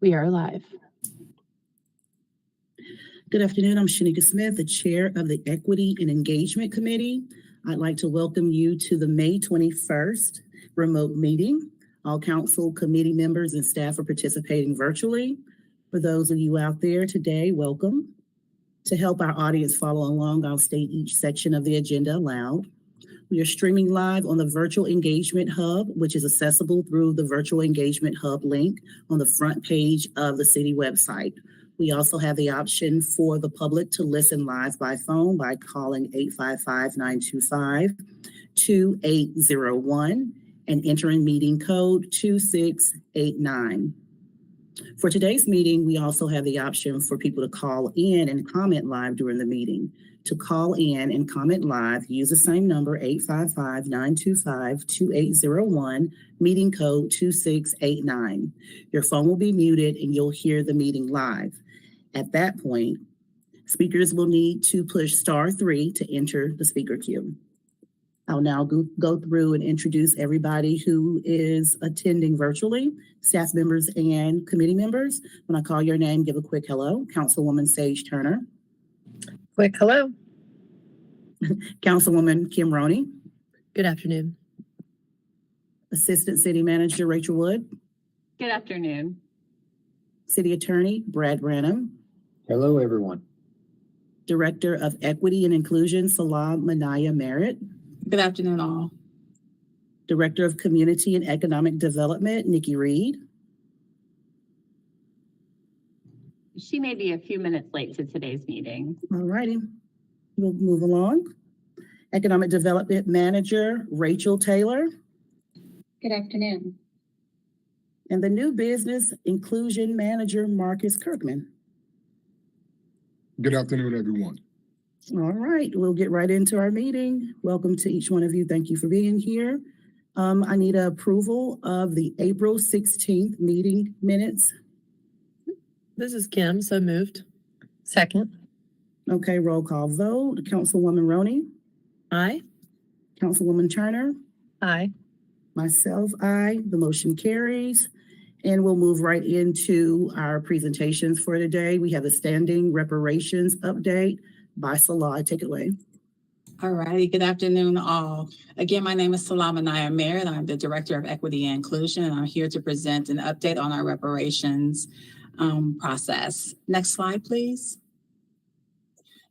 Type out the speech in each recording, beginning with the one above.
We are live. Good afternoon. I'm Shanika Smith, the Chair of the Equity and Engagement Committee. I'd like to welcome you to the May 21st remote meeting. All council committee members and staff are participating virtually. For those of you out there today, welcome. To help our audience follow along, I'll state each section of the agenda aloud. We are streaming live on the Virtual Engagement Hub, which is accessible through the Virtual Engagement Hub link on the front page of the city website. We also have the option for the public to listen live by phone by calling 855-925-2801 and entering meeting code 2689. For today's meeting, we also have the option for people to call in and comment live during the meeting. To call in and comment live, use the same number, 855-925-2801, meeting code 2689. Your phone will be muted and you'll hear the meeting live. At that point, speakers will need to push *3 to enter the speaker queue. I'll now go through and introduce everybody who is attending virtually, staff members and committee members. When I call your name, give a quick hello. Councilwoman Sage Turner. Quick hello. Councilwoman Kim Roney. Good afternoon. Assistant City Manager Rachel Wood. Good afternoon. City Attorney Brad Branham. Hello, everyone. Director of Equity and Inclusion Salah Manaya Merritt. Good afternoon, all. Director of Community and Economic Development Nikki Reed. She may be a few minutes late to today's meeting. All righty, we'll move along. Economic Development Manager Rachel Taylor. Good afternoon. And the New Business Inclusion Manager Marcus Kirkman. Good afternoon, everyone. All right, we'll get right into our meeting. Welcome to each one of you. Thank you for being here. I need approval of the April 16th meeting minutes. This is Kim, so moved. Second. Okay, roll call vote. Councilwoman Roney. Aye. Councilwoman Turner. Aye. Myself, aye. The motion carries. And we'll move right into our presentations for today. We have a standing reparations update by Salah. Take it away. All righty. Good afternoon, all. Again, my name is Salah Manaya Merritt. I'm the Director of Equity and Inclusion, and I'm here to present an update on our reparations process. Next slide, please.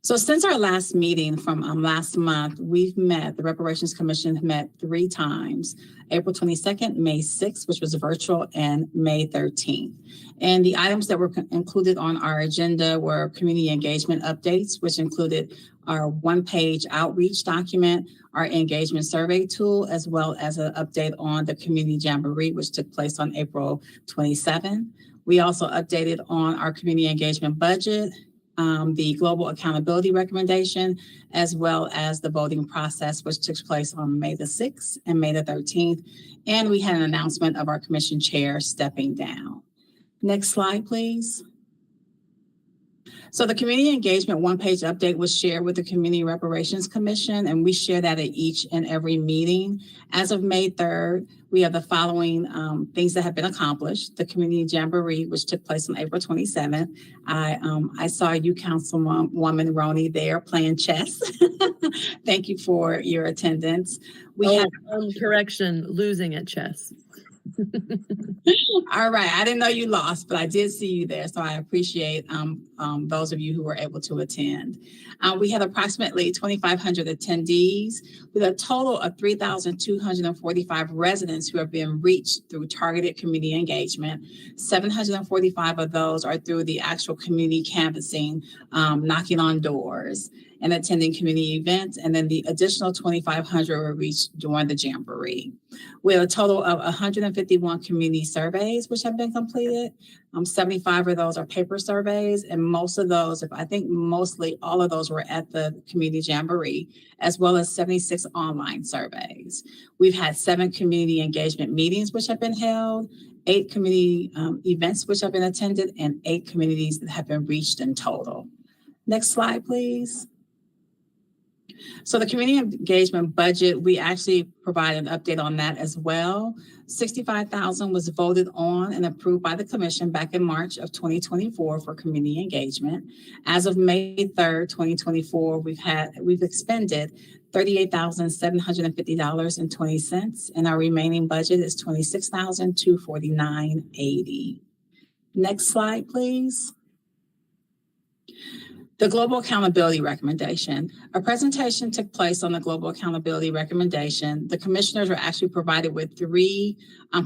So since our last meeting from last month, the Reparations Commission met 3 times, April 22nd, May 6th, which was virtual, and May 13th. And the items that were included on our agenda were community engagement updates, which included our 1-page outreach document, our engagement survey tool, as well as an update on the community jamboree, which took place on April 27th. We also updated on our community engagement budget, the global accountability recommendation, as well as the voting process, which took place on May the 6th and May the 13th. And we had an announcement of our commission chair stepping down. Next slide, please. So the community engagement 1-page update was shared with the Community Reparations Commission, and we share that at each and every meeting. As of May 3rd, we have the following things that have been accomplished. The Community Jamboree, which took place on April 27th. I saw you, Councilwoman Roney, there playing chess. Thank you for your attendance. Correction, losing at chess. All right. I didn't know you lost, but I did see you there. So I appreciate those of you who were able to attend. We had approximately 2,500 attendees with a total of 3,245 residents who have been reached through targeted community engagement. 745 of those are through the actual community canvassing, knocking on doors and attending community events. And then the additional 2,500 were reached during the Jamboree. We have a total of 151 community surveys which have been completed. 75 of those are paper surveys, and most of those, mostly all of those were at the Community Jamboree, as well as 76 online surveys. We've had 7 community engagement meetings which have been held, 8 community events which have been attended, and 8 communities that have been reached in total. Next slide, please. So the community engagement budget, we actually provide an update on that as well. $65,000 was voted on and approved by the commission back in March of 2024 for community engagement. As of May 3rd, 2024, we've expended $38,750.20, and our remaining budget is $26,249.80. Next slide, please. The Global Accountability Recommendation. A presentation took place on the Global Accountability Recommendation. The commissioners were actually provided with three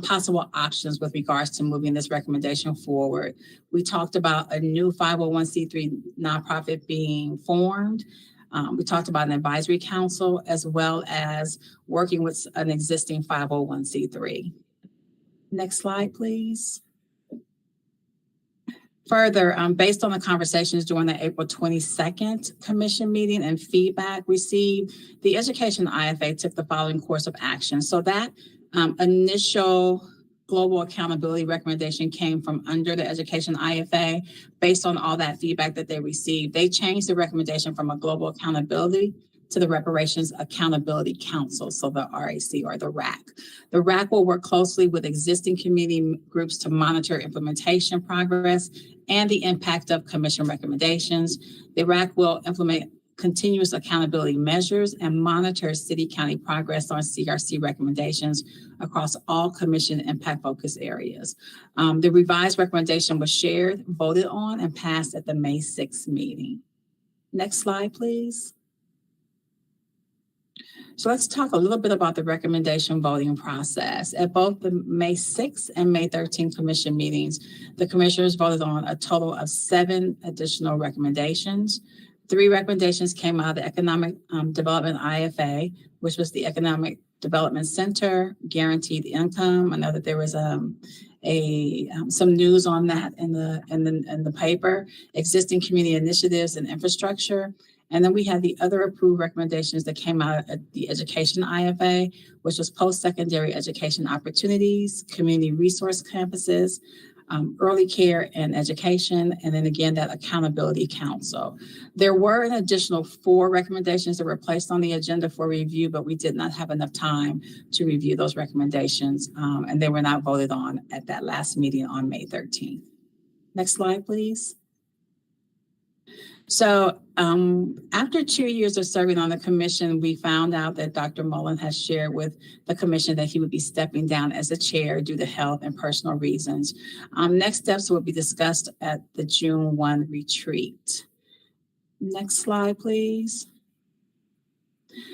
possible options with regards to moving this recommendation forward. We talked about a new 501c3 nonprofit being formed. We talked about an advisory council, as well as working with an existing 501c3. Next slide, please. Further, based on the conversations during the April 22nd commission meeting and feedback received, the Education IFA took the following course of action. So that initial global accountability recommendation came from under the Education IFA. Based on all that feedback that they received, they changed the recommendation from a global accountability to the Reparations Accountability Council, so the RAC or the RAC. The RAC will work closely with existing community groups to monitor implementation progress and the impact of commission recommendations. The RAC will implement continuous accountability measures and monitor city-county progress on CRC recommendations across all commission impact focus areas. The revised recommendation was shared, voted on, and passed at the May 6th meeting. Next slide, please. So let's talk a little bit about the recommendation voting process. At both the May 6th and May 13th commission meetings, the commissioners voted on a total of 7 additional recommendations. 3 recommendations came out of the Economic Development IFA, which was the Economic Development Center, guaranteed income. I know that there was some news on that in the paper, existing community initiatives and infrastructure. And then we had the other approved recommendations that came out of the Education IFA, which was post-secondary education opportunities, community resource campuses, early care and education, and then again, that accountability council. There were an additional 4 recommendations that were placed on the agenda for review, but we did not have enough time to review those recommendations, and they were not voted on at that last meeting on May 13th. Next slide, please. So after 2 years of serving on the commission, we found out that Dr. Mullen has shared with the commission that he would be stepping down as a chair due to health and personal reasons. Next steps will be discussed at the June 1 retreat. Next slide, please.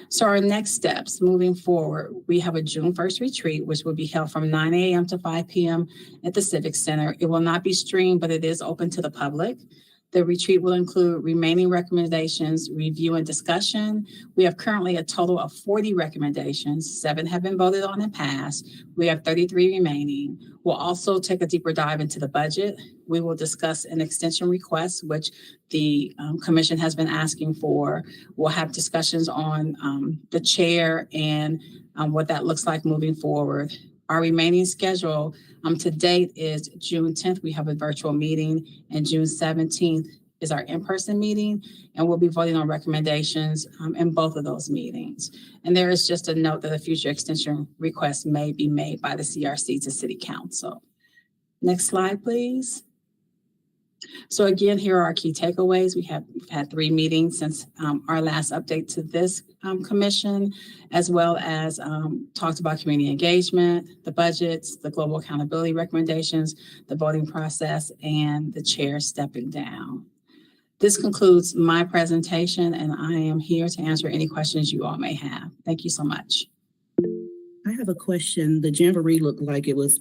So our next steps moving forward, we have a June 1st retreat, which will be held from 9 a.m. to 5 p.m. at the Civic Center. It will not be streamed, but it is open to the public. The retreat will include remaining recommendations, review, and discussion. We have currently a total of 40 recommendations. 7 have been voted on and passed. We have 33 remaining. We'll also take a deeper dive into the budget. We will discuss an extension request, which the commission has been asking for. We'll have discussions on the chair and what that looks like moving forward. Our remaining schedule to date is June 10th, we have a virtual meeting, and June 17th is our in-person meeting, and we'll be voting on recommendations in both of those meetings. And there is just a note that a future extension request may be made by the CRC to City Council. Next slide, please. So again, here are our key takeaways. We've had 3 meetings since our last update to this commission, as well as talked about community engagement, the budgets, the global accountability recommendations, the voting process, and the chair stepping down. This concludes my presentation, and I am here to answer any questions you all may have. Thank you so much. I have a question. The Jamboree looked like it was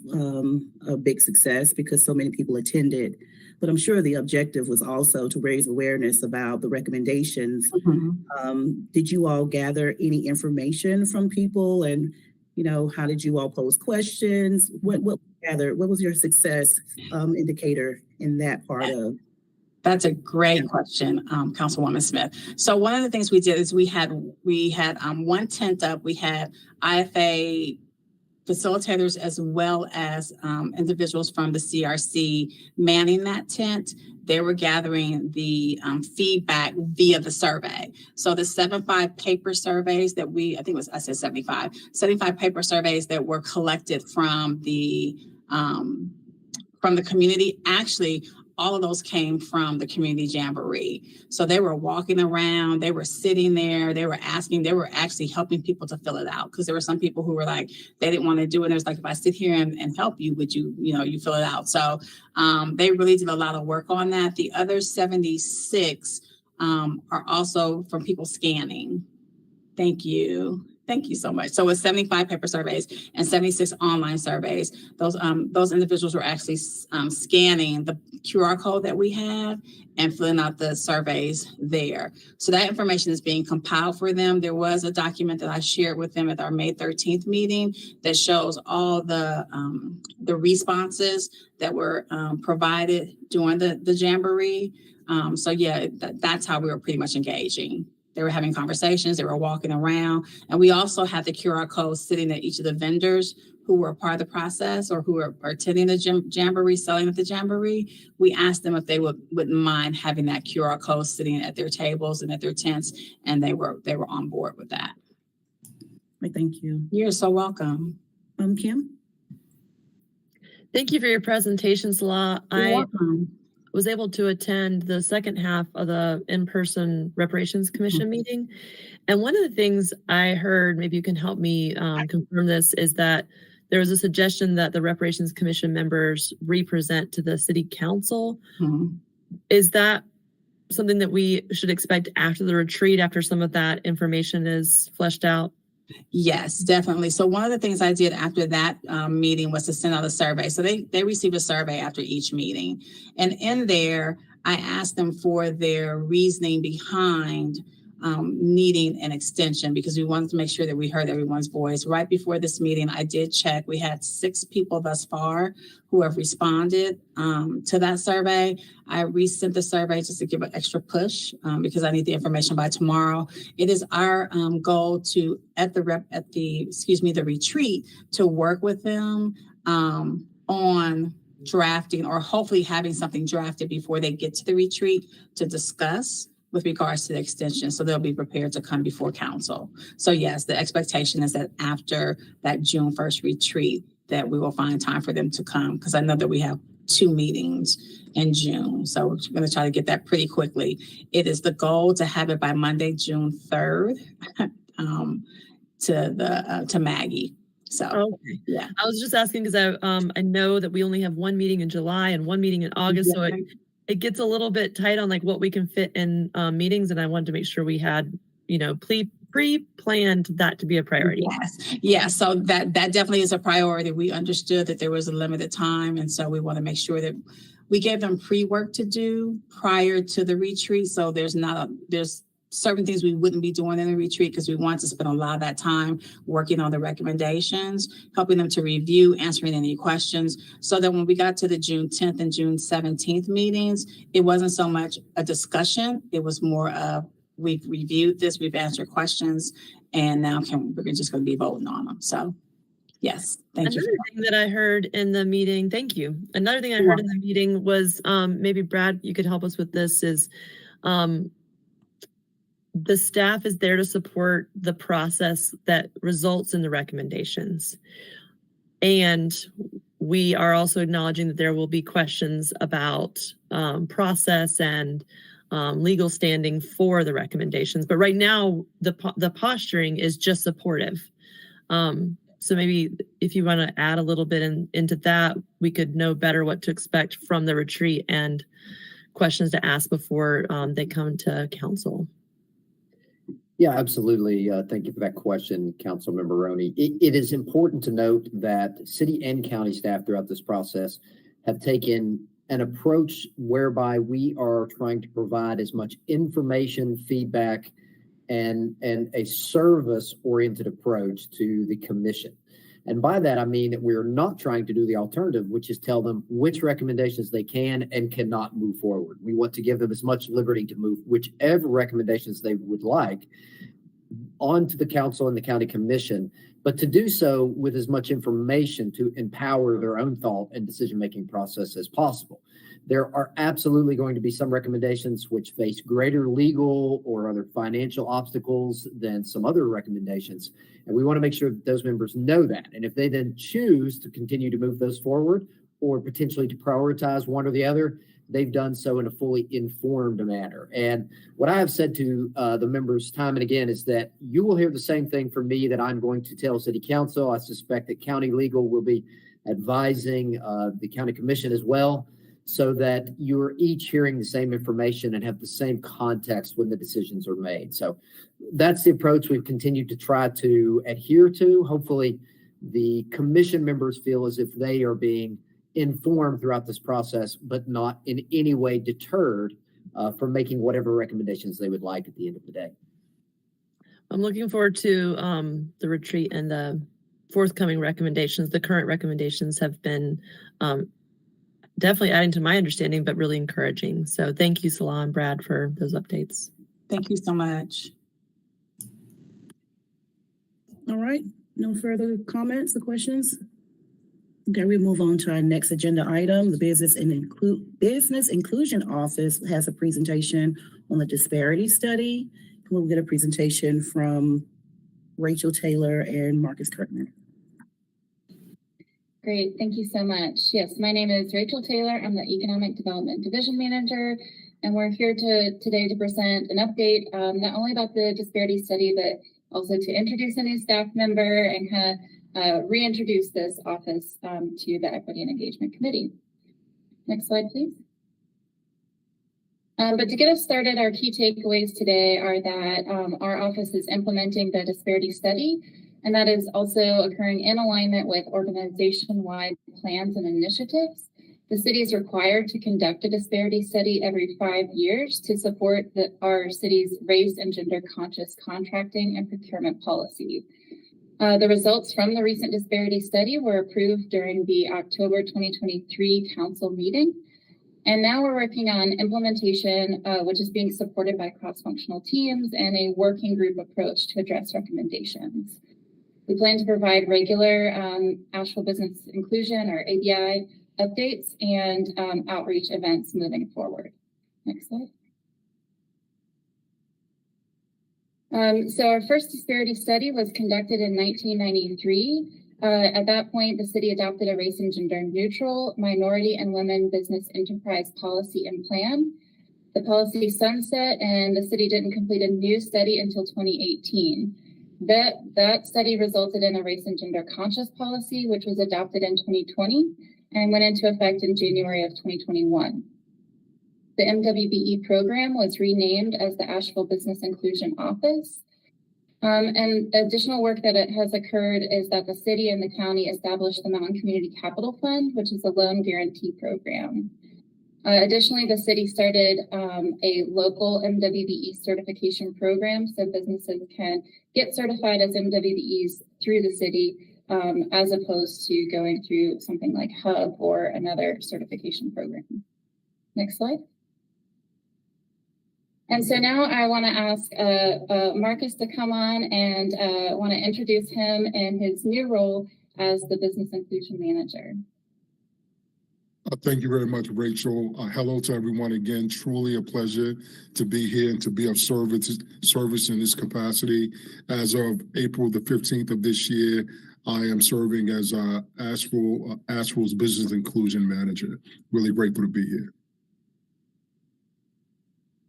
a big success because so many people attended, but I'm sure the objective was also to raise awareness about the recommendations. Did you all gather any information from people, and how did you all pose questions? What was your success indicator in that part of? That's a great question, Councilwoman Smith. So one of the things we did is we had one tent up. We had IFA facilitators as well as individuals from the CRC manning that tent. They were gathering the feedback via the survey. So the 75 paper surveys that I think it was, I said 75 paper surveys that were collected from the community. Actually, all of those came from the community jamboree. So they were walking around, they were sitting there, they were asking, they were actually helping people to fill it out. Because there were some people who were like, they didn't want to do it. It was like, if I sit here and help you, would you, you fill it out. So they really did a lot of work on that. The other 76 are also from people scanning. Thank you. Thank you so much. So it's 75 paper surveys and 76 online surveys. Those individuals were actually scanning the QR code that we have and filling out the surveys there. So that information is being compiled for them. There was a document that I shared with them at our May 13th meeting that shows all the responses that were provided during the jamboree. So yeah, that's how we were pretty much engaging. They were having conversations, they were walking around. And we also had the QR code sitting at each of the vendors who were a part of the process or who were attending the jamboree, selling at the jamboree. We asked them if they wouldn't mind having that QR code sitting at their tables and at their tents, and they were on board with that. Thank you. You're so welcome. Kim? Thank you for your presentation, Salah. You're welcome. Was able to attend the second half of the in-person Reparations Commission meeting. And one of the things I heard, maybe you can help me confirm this, is that there was a suggestion that the Reparations Commission members represent to the City Council. Mm-hmm. Is that something that we should expect after the retreat, after some of that information is fleshed out? Yes, definitely. So one of the things I did after that meeting was to send out a survey. So they received a survey after each meeting. And in there, I asked them for their reasoning behind needing an extension, because we wanted to make sure that we heard everyone's voice. Right before this meeting, I did check. We had 6 people thus far who have responded to that survey. I resent the survey just to give an extra push because I need the information by tomorrow. It is our goal to at the retreat to work with them on drafting, or hopefully having something drafted before they get to the retreat to discuss with regards to the extension. So they'll be prepared to come before council. So yes, the expectation is that after that June 1st retreat, that we will find time for them to come, because I know that we have 2 meetings in June. So we're going to try to get that pretty quickly. It is the goal to have it by Monday, June 3rd, to Maggie. So okay. Yeah, I was just asking because I know that we only have 1 meeting in July and 1 meeting in August. Yeah. So it gets a little bit tight on like what we can fit in meetings. And I wanted to make sure we had, pre-planned that to be a priority. Yes. Yeah. So that definitely is a priority. We understood that there was a limited time. And so we want to make sure that we gave them pre-work to do prior to the retreat. So there's certain things we wouldn't be doing in the retreat, because we want to spend a lot of that time working on the recommendations, helping them to review, answering any questions, so that when we got to the June 10th and June 17th meetings, it wasn't so much a discussion. It was more of, we've reviewed this, we've answered questions, and now we're just going to be voting on them. So yes, thank you. Another thing that I heard in the meeting, thank you. Another thing I heard in the meeting was, maybe Brad, you could help us with this, is the staff is there to support the process that results in the recommendations. And we are also acknowledging that there will be questions about process and legal standing for the recommendations. But right now, the posturing is just supportive. So maybe if you want to add a little bit into that, we could know better what to expect from the retreat and questions to ask before they come to council. Yeah, absolutely. Thank you for that question, Councilmember Roney. It is important to note that city and county staff throughout this process have taken an approach whereby we are trying to provide as much information, feedback, and a service-oriented approach to the commission. And by that, I mean that we're not trying to do the alternative, which is tell them which recommendations they can and cannot move forward. We want to give them as much liberty to move whichever recommendations they would like, onto the council and the county commission, but to do so with as much information to empower their own thought and decision-making process as possible. There are absolutely going to be some recommendations which face greater legal or other financial obstacles than some other recommendations. And we want to make sure that those members know that. And if they then choose to continue to move those forward or potentially to prioritize one or the other, they've done so in a fully informed manner. And what I have said to the members time and again is that you will hear the same thing from me that I'm going to tell City Council. I suspect that County Legal will be advising the County Commission as well, so that you're each hearing the same information and have the same context when the decisions are made. So that's the approach we've continued to try to adhere to. Hopefully the commission members feel as if they are being informed throughout this process, but not in any way deterred from making whatever recommendations they would like at the end of the day. I'm looking forward to the retreat and the forthcoming recommendations. The current recommendations have been definitely adding to my understanding, but really encouraging. So thank you, Salah and Brad, for those updates. Thank you so much. All right, no further comments or questions? Okay, we move on to our next agenda item. The Business Inclusion Office has a presentation on the disparity study. We'll get a presentation from Rachel Taylor and Marcus Kirkman. Great, thank you so much. Yes, my name is Rachel Taylor. I'm the Economic Development Division Manager, and we're here today to present an update, not only about the disparity study, but also to introduce a new staff member and kind of reintroduce this office to the Equity and Engagement Committee. Next slide, please. But to get us started, our key takeaways today are that our office is implementing the disparity study, and that is also occurring in alignment with organization-wide plans and initiatives. The city is required to conduct a disparity study every 5 years to support our city's race and gender conscious contracting and procurement policy. The results from the recent disparity study were approved during the October 2023 council meeting. And now we're working on implementation, which is being supported by cross-functional teams and a working group approach to address recommendations. We plan to provide regular Asheville Business Inclusion, or ABI, updates and outreach events moving forward. Next slide. So our first disparity study was conducted in 1993. At that point, the city adopted a race and gender neutral minority and women business enterprise policy and plan. The policy sunset, and the city didn't complete a new study until 2018. That study resulted in a race and gender conscious policy, which was adopted in 2020 and went into effect in January of 2021. The MWBE program was renamed as the Asheville Business Inclusion Office. And additional work that has occurred is that the city and the county established the Mountain Community Capital Fund, which is a loan guarantee program. Additionally, the city started a local MWBE certification program so businesses can get certified as MWBEs through the city as opposed to going through something like Hub or another certification program. Next slide. And so now I want to ask Marcus to come on and want to introduce him in his new role as the Business Inclusion Manager. Thank you very much, Rachel. Hello to everyone again. Truly a pleasure to be here and to be of service in this capacity. As of April the 15th of this year, I am serving as Asheville's Business Inclusion Manager. Really grateful to be here.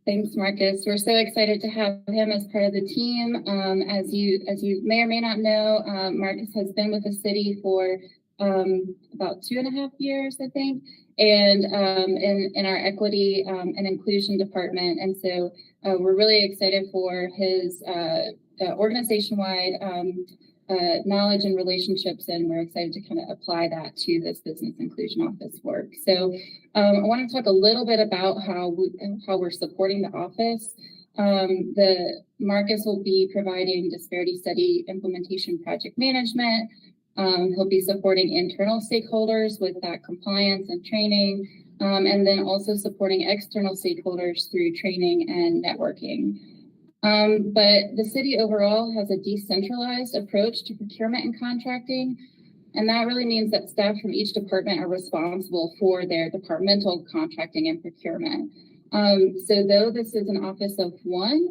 Thanks, Marcus. We're so excited to have him as part of the team. As you may or may not know, Marcus has been with the city for about 2.5 years, I think, and in our equity and inclusion department. And so we're really excited for his organization-wide knowledge and relationships, and we're excited to kind of apply that to this business inclusion office work. So I want to talk a little bit about how we're supporting the office. The Marcus will be providing disparity study implementation project management. He'll be supporting internal stakeholders with that compliance and training, and then also supporting external stakeholders through training and networking. But the city overall has a decentralized approach to procurement and contracting. And that really means that staff from each department are responsible for their departmental contracting and procurement. So though this is an office of one,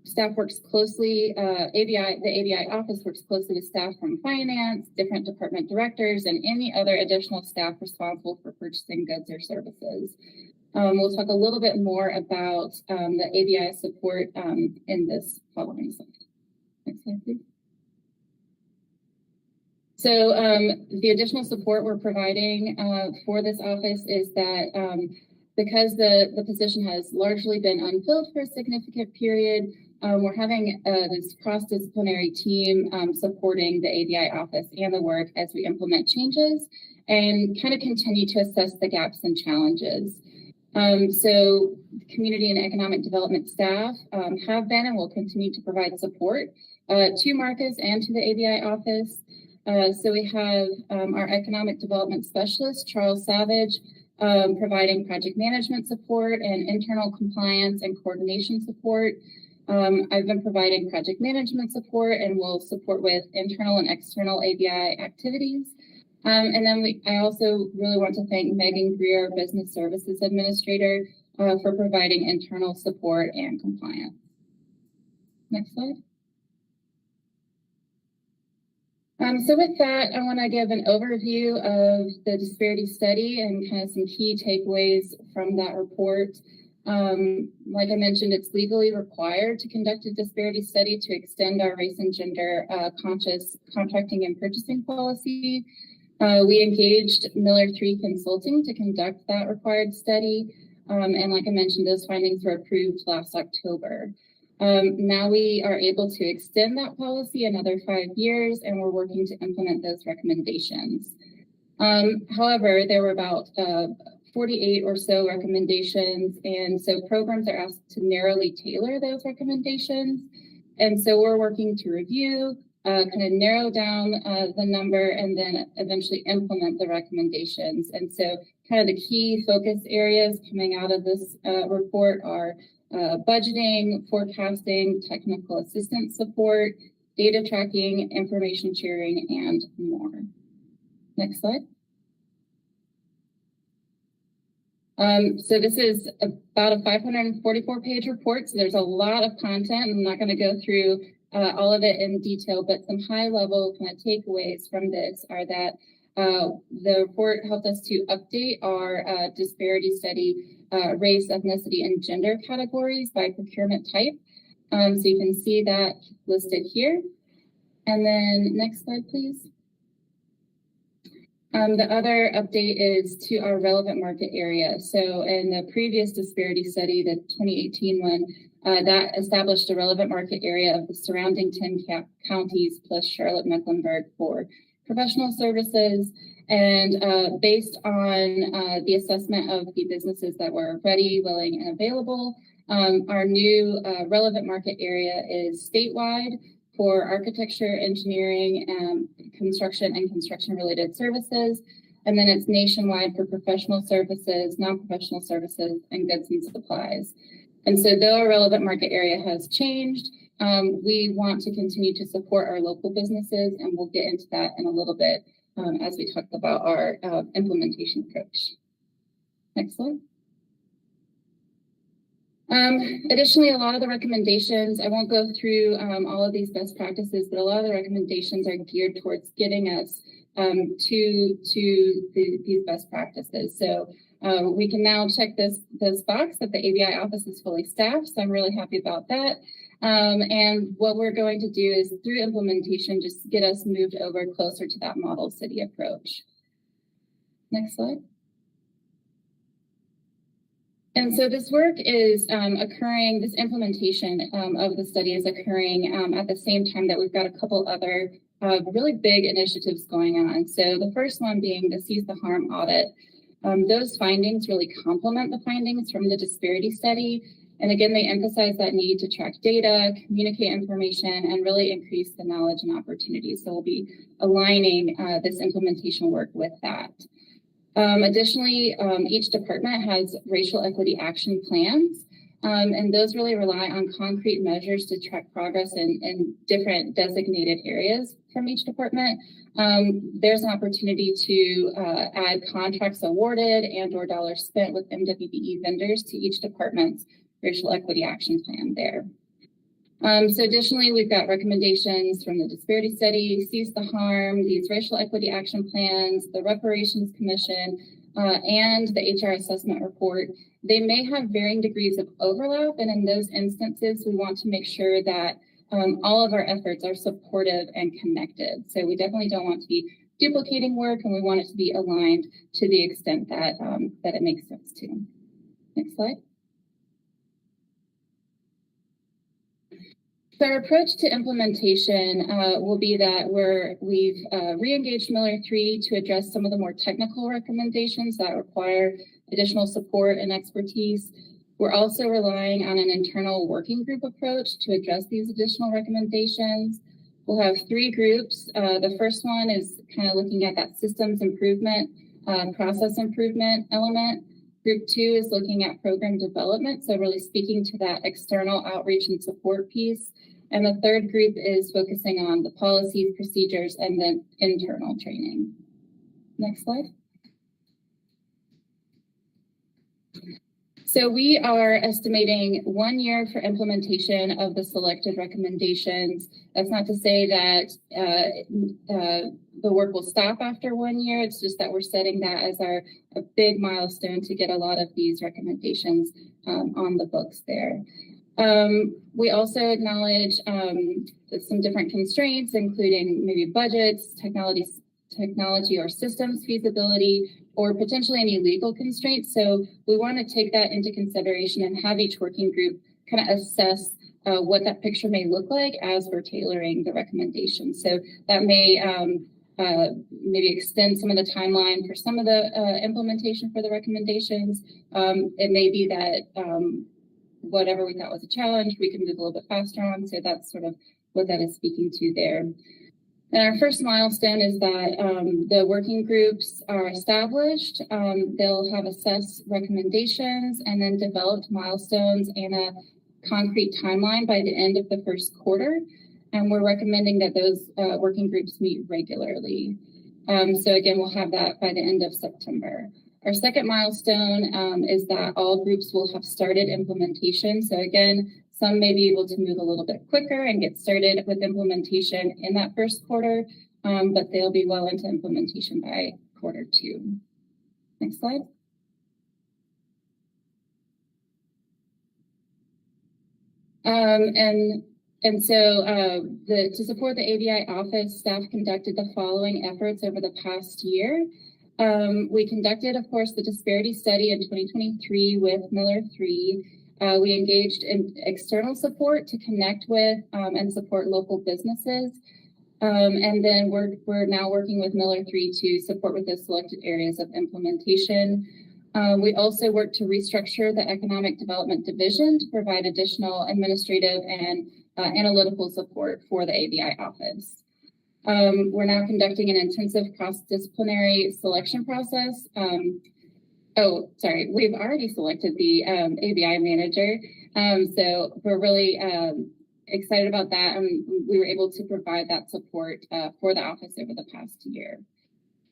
staff works closely, the ABI office works closely with staff from finance, different department directors, and any other additional staff responsible for purchasing goods or services. We'll talk a little bit more about the ABI support in this following slide. Next slide, please. So the additional support we're providing for this office is that because the position has largely been unfilled for a significant period, we're having this cross-disciplinary team supporting the ABI office and the work as we implement changes and kind of continue to assess the gaps and challenges. So community and economic development staff have been and will continue to provide support to Marcus and to the ABI office. So we have our economic development specialist, Charles Savage, providing project management support and internal compliance and coordination support. I've been providing project management support and will support with internal and external ABI activities. And then I also really want to thank Megan Greer, Business Services Administrator, for providing internal support and compliance. Next slide. So with that, I want to give an overview of the disparity study and kind of some key takeaways from that report. Like I mentioned, it's legally required to conduct a disparity study to extend our race and gender conscious contracting and purchasing policy. We engaged Miller 3 Consulting to conduct that required study. And like I mentioned, those findings were approved last October. Now we are able to extend that policy another 5 years, and we're working to implement those recommendations. However, there were about 48 or so recommendations, and so programs are asked to narrowly tailor those recommendations. And so we're working to review, kind of narrow down the number, and then eventually implement the recommendations. And so kind of the key focus areas coming out of this report are budgeting, forecasting, technical assistance support, data tracking, information sharing, and more. Next slide. So this is about a 544-page report, so there's a lot of content. I'm not going to go through all of it in detail, but some high-level kind of takeaways from this are that the report helped us to update our disparity study race, ethnicity, and gender categories by procurement type. So you can see that listed here. And then next slide, please. The other update is to our relevant market area. So in the previous disparity study, the 2018 one, that established a relevant market area of the surrounding 10 counties plus Charlotte-Mecklenburg for professional services. And based on the assessment of the businesses that were ready, willing, and available, our new relevant market area is statewide for architecture, engineering, construction, and construction-related services. And then it's nationwide for professional services, non-professional services, and goods and supplies. And so though our relevant market area has changed, we want to continue to support our local businesses, and we'll get into that in a little bit as we talk about our implementation approach. Next slide. Additionally, a lot of the recommendations, I won't go through all of these best practices, but a lot of the recommendations are geared towards getting us to these best practices. So we can now check this box that the ABI office is fully staffed, so I'm really happy about that. And what we're going to do is through implementation, just get us moved over closer to that model city approach. Next slide. And so this work is occurring, this implementation of the study is occurring at the same time that we've got a couple other really big initiatives going on. So the first one being the Seize the Harm audit. Those findings really complement the findings from the disparity study. And again, they emphasize that need to track data, communicate information, and really increase the knowledge and opportunities. So we'll be aligning this implementation work with that. Additionally, each department has racial equity action plans. And those really rely on concrete measures to track progress in different designated areas from each department. There's an opportunity to add contracts awarded and or dollars spent with MWBE vendors to each department's racial equity action plan there. So additionally, we've got recommendations from the disparity study, Cease the Harm, these racial equity action plans, the Reparations Commission, and the HR assessment report. They may have varying degrees of overlap, and in those instances, we want to make sure that all of our efforts are supportive and connected. So we definitely don't want to be duplicating work, and we want it to be aligned to the extent that, that it makes sense to. Next slide. So our approach to implementation will be that we've re-engaged Miller 3 to address some of the more technical recommendations that require additional support and expertise. We're also relying on an internal working group approach to address these additional recommendations. We'll have 3 groups. The first one is kind of looking at that systems improvement, process improvement element. Group 2 is looking at program development, so really speaking to that external outreach and support piece. And the third group is focusing on the policies, procedures, and then internal training. Next slide. So we are estimating 1 year for implementation of the selected recommendations. That's not to say that the work will stop after 1 year. It's just that we're setting that as a big milestone to get a lot of these recommendations on the books there. We also acknowledge some different constraints, including maybe budgets, technology or systems feasibility, or potentially any legal constraints. So we want to take that into consideration and have each working group kind of assess what that picture may look like as we're tailoring the recommendations. So that may maybe extend some of the timeline for some of the implementation for the recommendations. It may be that whatever we thought was a challenge, we can move a little bit faster on. So that's sort of what that is speaking to there. And our first milestone is that the working groups are established. They'll have assessed recommendations and then developed milestones and a concrete timeline by the end of the first quarter. And we're recommending that those working groups meet regularly. So again, we'll have that by the end of September. Our second milestone is that all groups will have started implementation. So again, some may be able to move a little bit quicker and get started with implementation in that first quarter, but they'll be well into implementation by quarter 2. Next slide. And so to support the ABI office, staff conducted the following efforts over the past year. We conducted, of course, the disparity study in 2023 with Miller 3. We engaged in external support to connect with and support local businesses. And then we're now working with Miller 3 to support with the selected areas of implementation. We also worked to restructure the Economic Development Division to provide additional administrative and analytical support for the ABI office. We're now conducting an intensive cross-disciplinary selection process. We've already selected the ABI manager. So we're really excited about that. And we were able to provide that support for the office over the past year.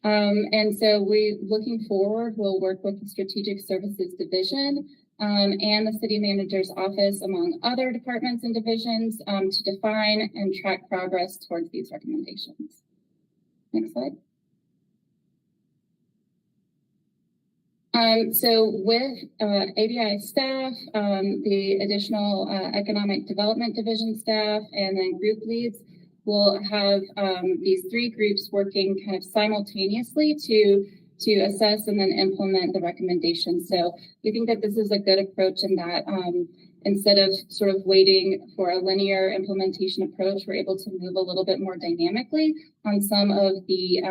And so looking forward, we'll work with the Strategic Services Division and the City Manager's Office, among other departments and divisions, to define and track progress towards these recommendations. Next slide. So with ABI staff, the additional Economic Development Division staff, and then group leads, we'll have these 3 groups working kind of simultaneously to assess and then implement the recommendations. So we think that this is a good approach in that instead of sort of waiting for a linear implementation approach, we're able to move a little bit more dynamically on some of the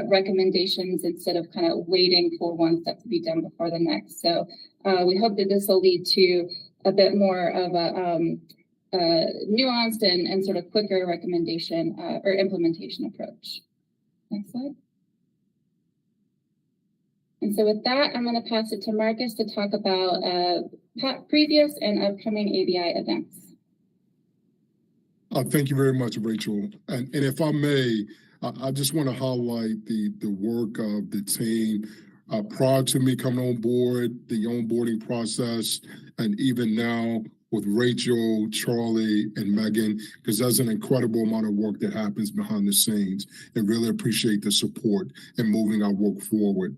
recommendations instead of kind of waiting for one step to be done before the next. So we hope that this will lead to a bit more of a nuanced and sort of quicker recommendation or implementation approach. Next slide. And so with that, I'm going to pass it to Marcus to talk about previous and upcoming ABI events. Thank you very much, Rachel. And if I may, I just want to highlight the work of the team prior to me coming on board, the onboarding process, and even now with Rachel, Charlie, and Megan, because there's an incredible amount of work that happens behind the scenes, and really appreciate the support in moving our work forward.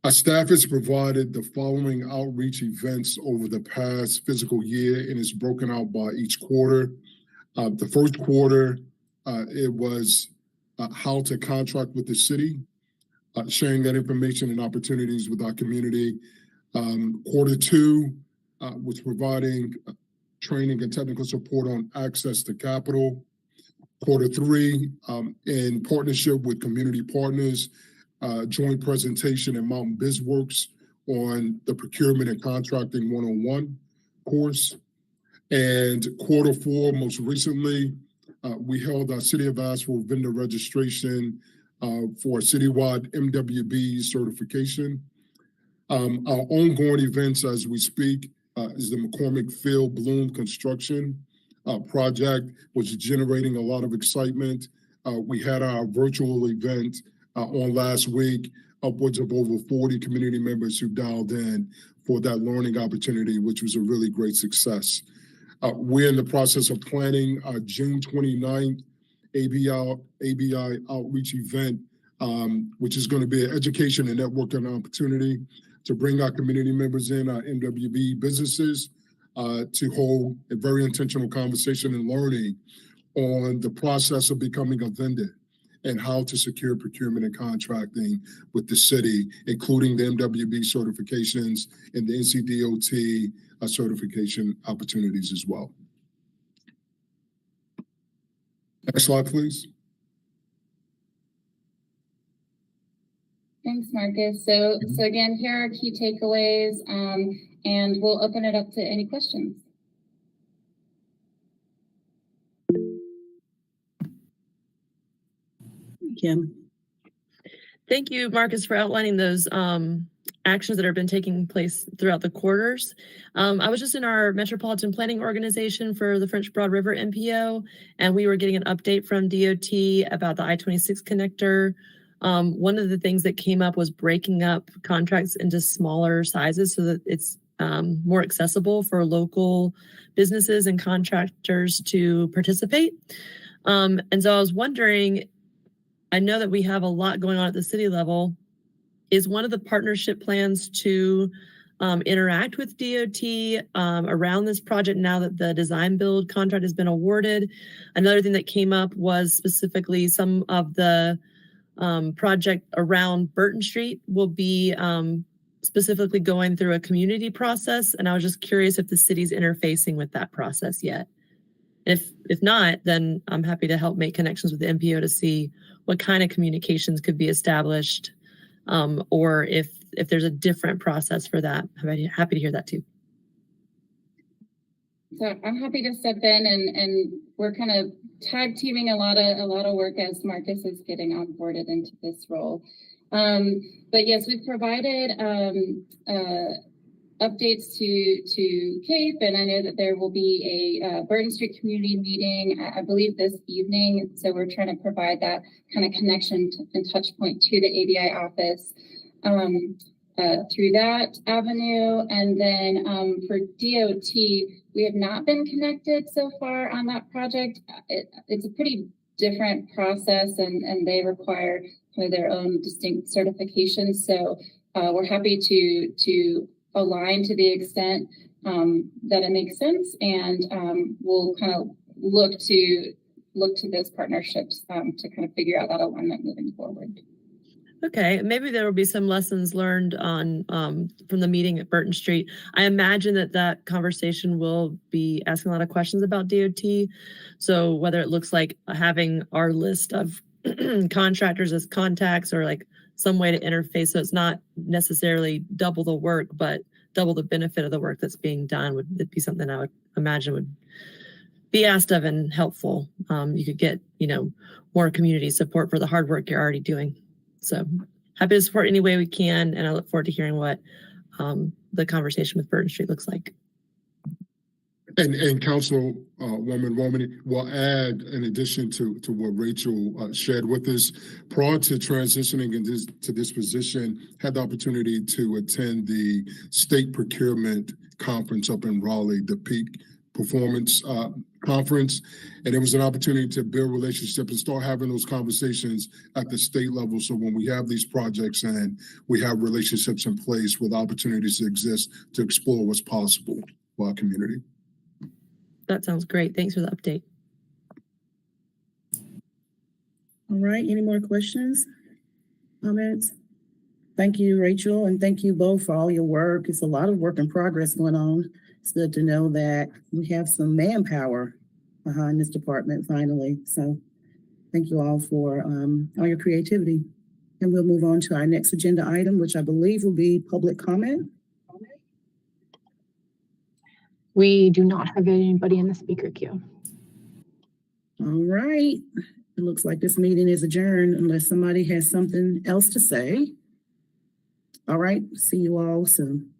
Our staff has provided the following outreach events over the past fiscal year, and it's broken out by each quarter. The first quarter, it was how to contract with the city, sharing that information and opportunities with our community. Quarter two was providing training and technical support on access to capital. Quarter three, in partnership with community partners, joint presentation in Mountain BizWorks on the procurement and contracting 101 course. And quarter four, most recently, we held our City of Asheville vendor registration for citywide MWB certification. Our ongoing events as we speak is the McCormick Field Bloom construction project, which is generating a lot of excitement. We had our virtual event on last week, upwards of over 40 community members who dialed in for that learning opportunity, which was a really great success. We're in the process of planning our June 29th ABI outreach event, which is going to be an education and networking opportunity to bring our community members in, our MWB businesses, to hold a very intentional conversation and learning on the process of becoming a vendor and how to secure procurement and contracting with the city, including the MWB certifications and the NCDOT certification opportunities as well. Next slide, please. Thanks, Marcus. So again, here are key takeaways, and we'll open it up to any questions. Kim. Thank you, Marcus, for outlining those actions that have been taking place throughout the quarters. I was just in our Metropolitan Planning Organization for the French Broad River MPO, and we were getting an update from DOT about the I-26 connector. One of the things that came up was breaking up contracts into smaller sizes so that it's more accessible for local businesses and contractors to participate. And so I was wondering, I know that we have a lot going on at the city level. Is one of the partnership plans to interact with DOT around this project now that the design build contract has been awarded? Another thing that came up was specifically some of the project around Burton Street will be specifically going through a community process. And I was just curious if the city's interfacing with that process yet. If not, then I'm happy to help make connections with the MPO to see what kind of communications could be established, or if there's a different process for that. I'm happy to hear that too. So I'm happy to step in, and we're kind of tag teaming a lot of work as Marcus is getting onboarded into this role. But yes, we've provided updates to Cape, and I know that there will be a Burton Street community meeting, I believe this evening. So we're trying to provide that kind of connection and touch point to the ABI office through that avenue. And then for DOT, we have not been connected so far on that project. It's a pretty different process, and they require kind of their own distinct certifications. So we're happy to align to the extent that it makes sense, and we'll kind of look to those partnerships to kind of figure out that alignment moving forward. Okay, maybe there will be some lessons learned on from the meeting at Burton Street. I imagine that conversation will be asking a lot of questions about DOT. So whether it looks like having our list of contractors as contacts, or like some way to interface, so it's not necessarily double the work, but double the benefit of the work that's being done, would be something I would imagine would be asked of and helpful. You could get, more community support for the hard work you're already doing. So happy to support any way we can, and I look forward to hearing what the conversation with Burton Street looks like. And Councilwoman Romani will add, in addition to what Rachel shared with us, prior to transitioning to this position, had the opportunity to attend the state procurement conference up in Raleigh, the Peak Performance Conference. And it was an opportunity to build relationships and start having those conversations at the state level. So when we have these projects and we have relationships in place with opportunities that exist to explore what's possible for our community. That sounds great. Thanks for the update. All right, any more questions, comments? Thank you, Rachel, and thank you both for all your work. It's a lot of work in progress going on. It's good to know that we have some manpower behind this department finally. So thank you all for all your creativity. And we'll move on to our next agenda item, which I believe will be public comment. We do not have anybody in the speaker queue. All right. It looks like this meeting is adjourned unless somebody has something else to say. All right. See you all soon.